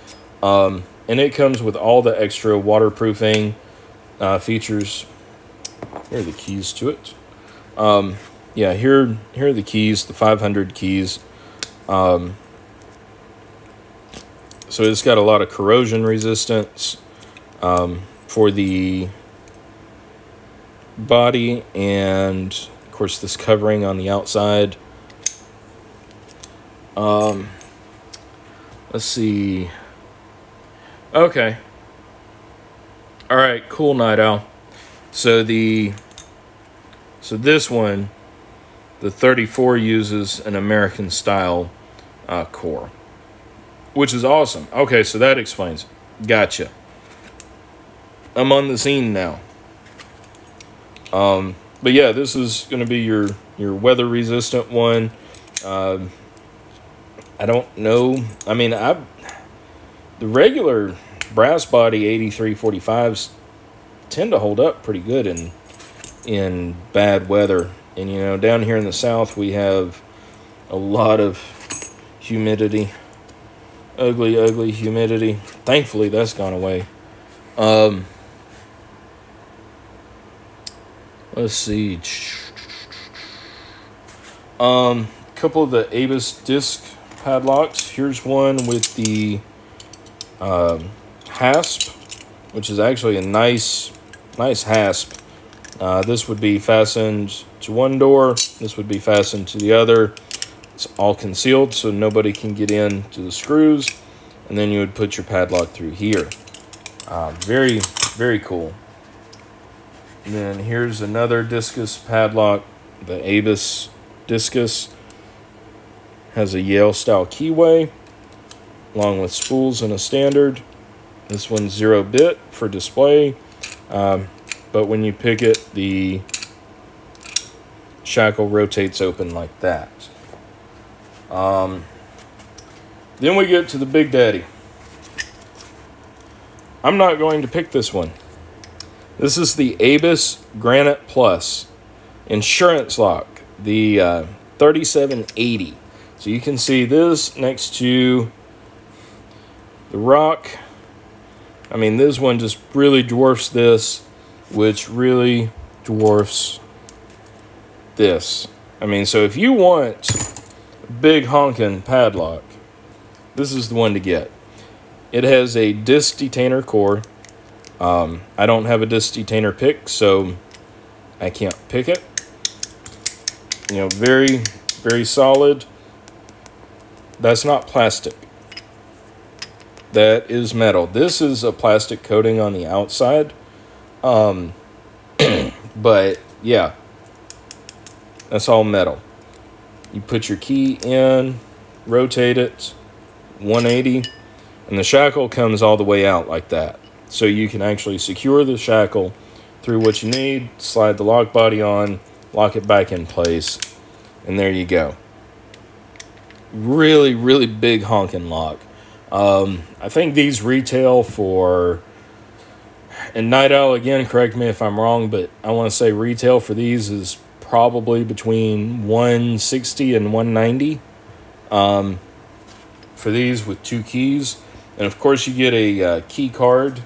[SPEAKER 1] and it comes with all the extra waterproofing features. Here are the keys to it. Yeah, here are the keys, the 500 keys. So it's got a lot of corrosion resistance for the body, and of course this covering on the outside. Let's see. Okay. All right, cool, Night Owl. So this one, the 34 uses an American style core, which is awesome. Okay, so that explains it. Gotcha. I'm on the scene now. But yeah, this is going to be your weather resistant one. I don't know. I mean, the regular brass body 8345s tend to hold up pretty good in bad weather. And you know, down here in the south we have a lot of humidity. Ugly humidity. Thankfully that's gone away. Let's see. Couple of the Abus disc padlocks. Here's one with the hasp, which is actually a nice hasp. This would be fastened to one door. This would be fastened to the other. It's all concealed, so nobody can get in to the screws. And then you would put your padlock through here. Very, very cool. And then here's another Discus padlock. The Abus Discus has a Yale style keyway. along with spools and a standard. This one's 0-bit for display, but when you pick it, the shackle rotates open like that. Then we get to the Big Daddy. I'm not going to pick this one. This is the Abus Granite Plus Insurance Lock, the 3780. So you can see this next to the Rock. I mean, this one just really dwarfs this, which really dwarfs this. I mean, so if you want a big honkin' padlock, this is the one to get. It has a disc detainer core. I don't have a disc detainer pick, so I can't pick it. You know, very, very solid. That's not plastic. That is metal. This is a plastic coating on the outside. But yeah, that's all metal. You put your key in, rotate it 180, and the shackle comes all the way out like that. So you can actually secure the shackle through what you need, slide the lock body on, lock it back in place, and there you go. Really, really big honkin' lock. I think these retail for, and Night Owl, again, correct me if I'm wrong, but I want to say retail for these is probably between $160 and $190 for these with 2 keys. And of course you get a key card,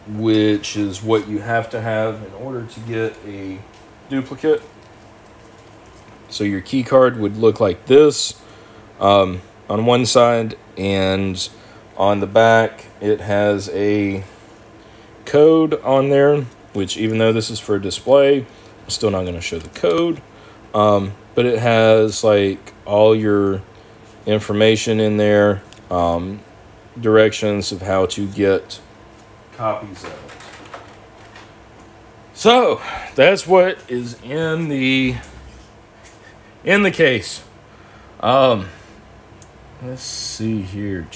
[SPEAKER 1] which is what you have to have in order to get a duplicate. So your key card would look like this on one side, and on the back it has a code on there, which even though this is for display, I'm still not going to show the code, but it has like all your information in there, directions of how to get copies of it. So that's what is in the case. Let's see here.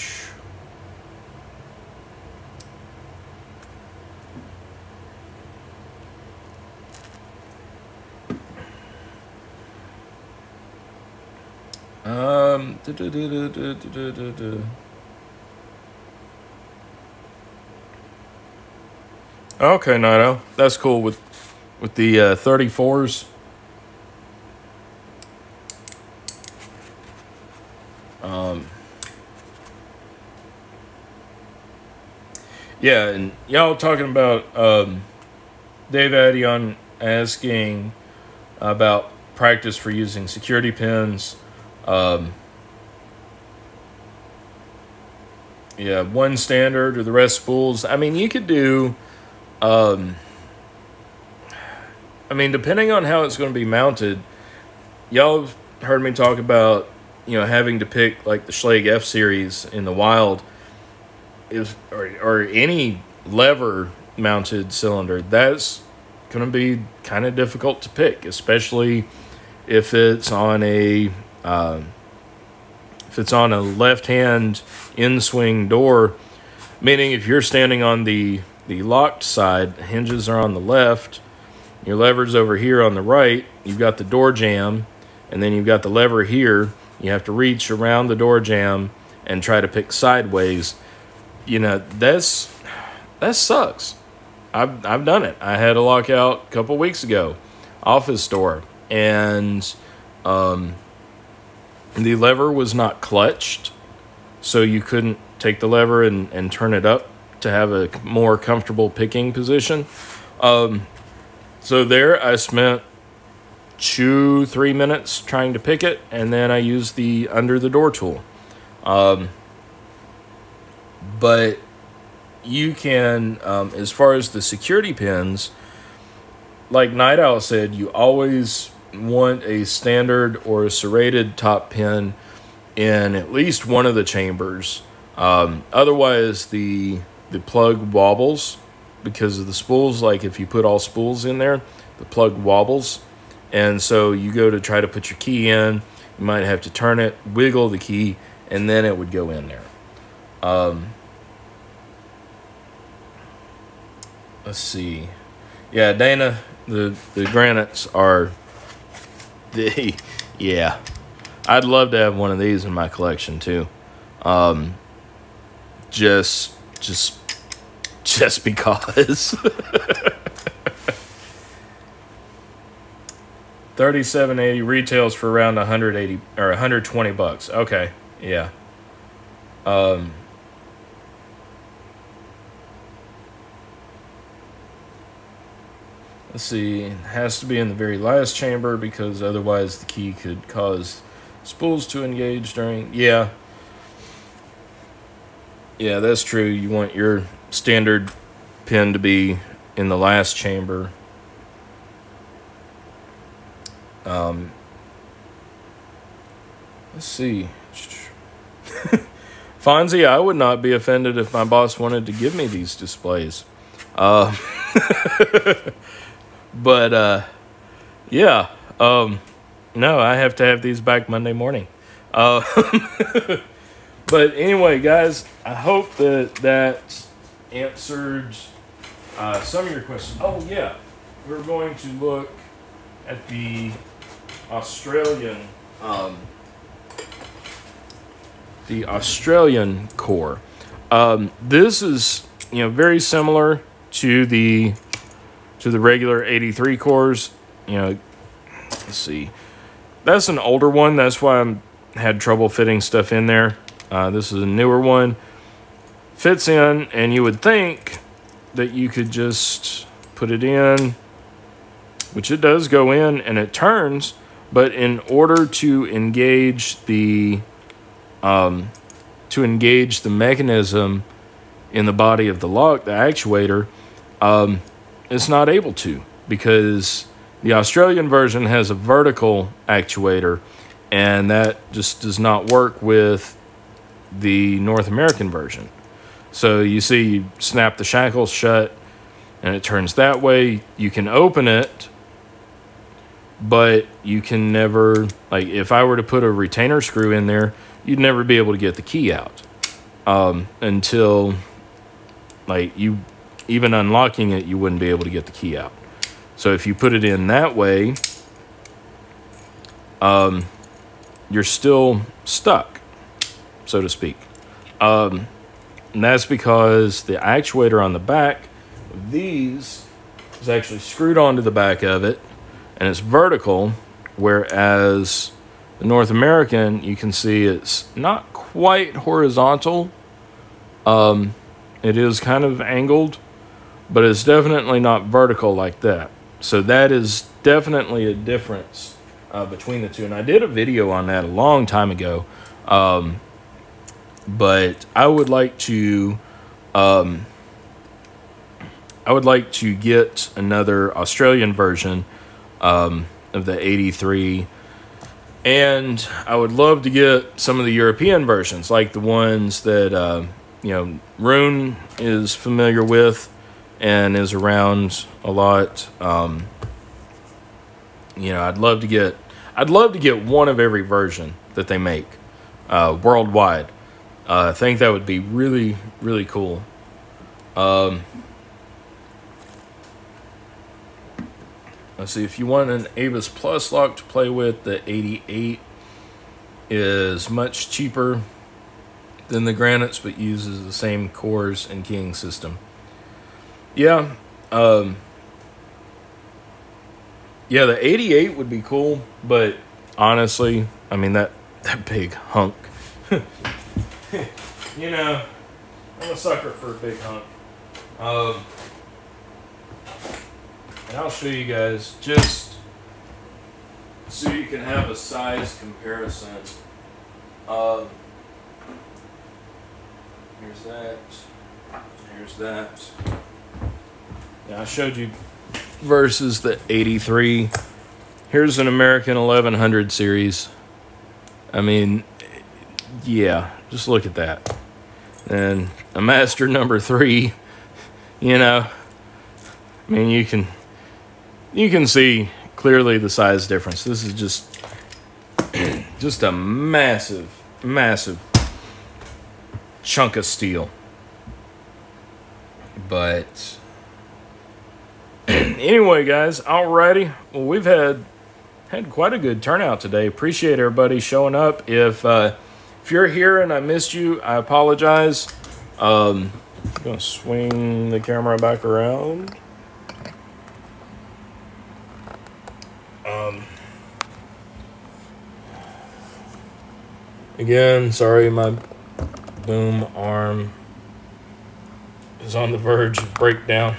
[SPEAKER 1] Okay, Nato, that's cool with the 34s. Yeah, and y'all talking about Dave Addion asking about practice for using security pins. Yeah, one standard or the rest spools. I mean, you could do, I mean, depending on how it's going to be mounted, y'all have heard me talk about, you know, having to pick like the Schlage F series in the wild, or any lever mounted cylinder. That's going to be kind of difficult to pick, especially if it's on a left-hand in-swing door, meaning if you're standing on the locked side, the hinges are on the left, your lever's over here on the right, you've got the door jamb, and then you've got the lever here. You have to reach around the door jamb and try to pick sideways. You know, that sucks. I've done it. I had a lockout a couple weeks ago, office door, and the lever was not clutched, so you couldn't take the lever and turn it up to have a more comfortable picking position. So there I spent 2-3 minutes trying to pick it, and then I used the under the door tool. But you can, as far as the security pins, like Night Owl said, you always want a standard or a serrated top pin in at least one of the chambers. Otherwise, the plug wobbles because of the spools. Like if you put all spools in there, the plug wobbles. And so you go to try to put your key in, you might have to turn it, wiggle the key, and then it would go in there. Let's see. Yeah, Dana, the Granites are yeah. I'd love to have one of these in my collection too. Just because. 37.80 retails for around 180 or 120 bucks. Okay, yeah. Let's see. It has to be in the very last chamber because otherwise the key could cause spools to engage during. Yeah. Yeah, that's true. You want your standard pin to be in the last chamber. Let's see. Fonzie, I would not be offended if my boss wanted to give me these displays. But, yeah. No, I have to have these back Monday morning. But anyway, guys, I hope that answered some of your questions. Oh, yeah. We're going to look at the Australian core. This is, very similar to the regular 83 cores. Let's see. That's an older one. That's why I had trouble fitting stuff in there. This is a newer one. Fits in, and you would think that you could just put it in, which it does go in, and it turns. But in order to engage the mechanism in the body of the lock, the actuator, it's not able to, because the Australian version has a vertical actuator, and that just does not work with the North American version. So you see, you snap the shackles shut, and it turns that way. You can open it, but you can never, like, if I were to put a retainer screw in there, you'd never be able to get the key out until, like, you even unlocking it, you wouldn't be able to get the key out. So if you put it in that way, you're still stuck, so to speak. And that's because the actuator on the back of these is actually screwed onto the back of it, and it's vertical, whereas the North American, you can see it's not quite horizontal. It is kind of angled, but it's definitely not vertical like that. So that is definitely a difference between the two. And I did a video on that a long time ago. But I would like to get another Australian version of the 83, and I would love to get some of the European versions, like the ones that Rune is familiar with and is around a lot. I'd love to get one of every version that they make worldwide. I think that would be really, really cool. Let's see, if you want an Abus Plus lock to play with, the 88 is much cheaper than the Granites, but uses the same cores and keying system. Yeah, the 88 would be cool, but honestly, I mean, that big hunk. I'm a sucker for a big hunk. And I'll show you guys just so you can have a size comparison. Here's that. Here's that. Yeah, I showed you versus the 83. Here's an American 1100 series. I mean, yeah, just look at that. And a Master number 3, I mean, you can see clearly the size difference. This is just a massive, massive chunk of steel. But anyway, guys, alrighty. Well, we've had quite a good turnout today. Appreciate everybody showing up. If you're here and I missed you, I apologize. I'm gonna swing the camera back around. Again, sorry, my boom arm is on the verge of breakdown.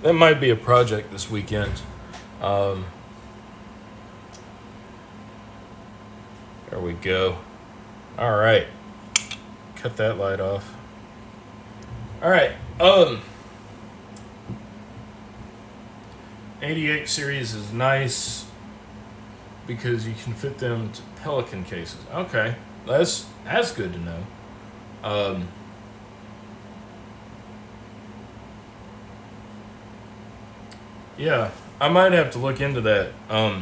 [SPEAKER 1] That might be a project this weekend. There we go. All right. Cut that light off. All right. 88 series is nice because you can fit them to Pelican cases. Okay. That's good to know. Yeah, I might have to look into that. I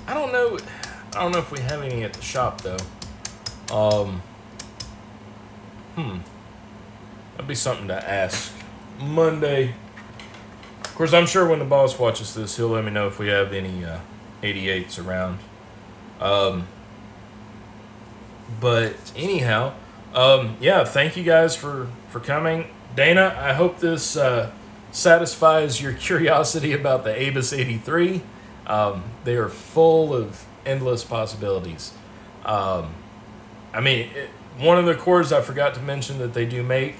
[SPEAKER 1] don't know if we have any at the shop though. That'd be something to ask Monday. Of course, I'm sure when the boss watches this, he'll let me know if we have any 88s around. But anyhow, yeah, thank you guys for coming. Dana, I hope this satisfies your curiosity about the Abus 83. They are full of endless possibilities. I mean, one of the cores I forgot to mention that they do make,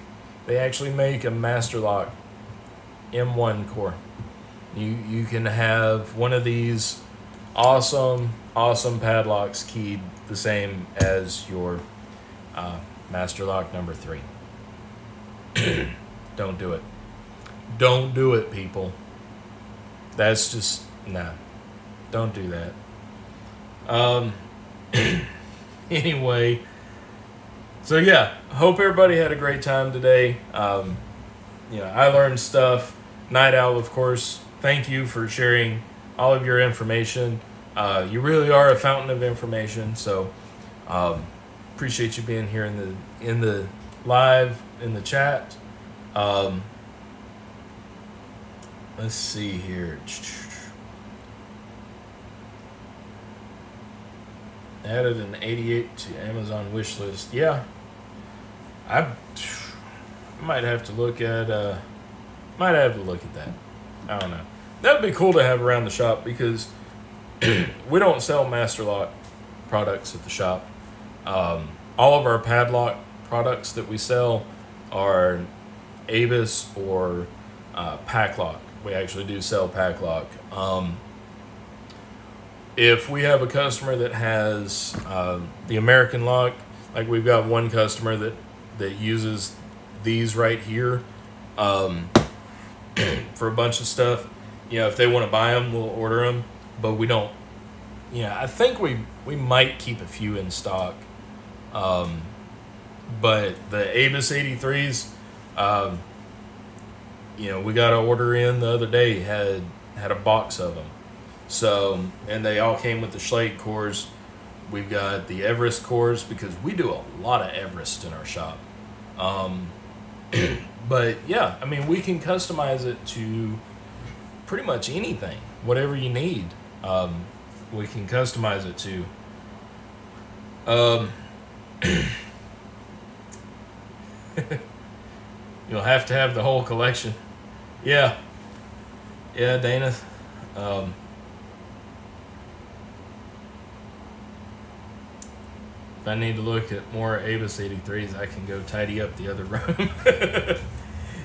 [SPEAKER 1] they actually make a Master Lock M1 core. You can have one of these awesome padlocks keyed the same as your Master Lock number 3. Don't do it. Don't do it, people. That's just, nah. Don't do that. Anyway, so yeah, hope everybody had a great time today. I learned stuff. Night Owl, of course, thank you for sharing all of your information. You really are a fountain of information, so appreciate you being here in the live, in the chat. Let's see here. Added an 88 to Amazon wish list. Yeah, I might have to look at that. I don't know. That'd be cool to have around the shop because we don't sell Master Lock products at the shop. All of our padlock products that we sell are Abus or Packlock. We actually do sell Packlock. If we have a customer that has the American lock, like we've got one customer that uses these right here for a bunch of stuff. If they want to buy them, we'll order them, but we don't. I think we might keep a few in stock. But the Abus 83s, we got an order in the other day, had a box of them. So, and they all came with the Schlage cores. We've got the Everest cores because we do a lot of Everest in our shop. But yeah, I mean, we can customize it to pretty much anything, whatever you need. We can customize it to. You'll have to have the whole collection. Yeah, Dana. If I need to look at more Abus 83s, I can go tidy up the other room.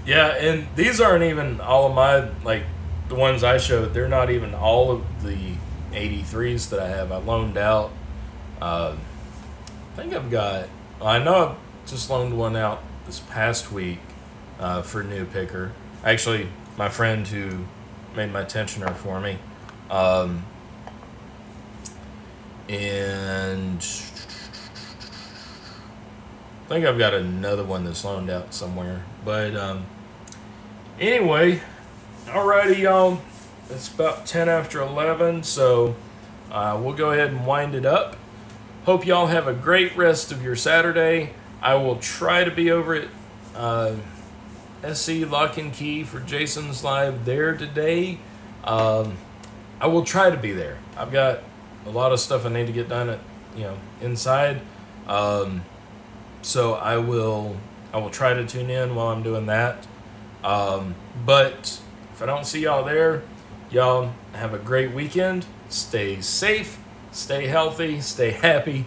[SPEAKER 1] Yeah, and these aren't even all of my, like, the ones I showed, they're not even all of the 83s that I have. I loaned out. I think I've got, I know I've just loaned one out this past week for a new picker. Actually, my friend who made my tensioner for me. And I think I've got another one that's loaned out somewhere. But anyway, Alrighty, y'all. It's about 10 after 11, so we'll go ahead and wind it up. Hope y'all have a great rest of your Saturday. I will try to be over at SC Lock and Key for Jason's live there today. I will try to be there. I've got a lot of stuff I need to get done at inside. So I will try to tune in while I'm doing that. But if I don't see y'all there, y'all have a great weekend. Stay safe, stay healthy, stay happy,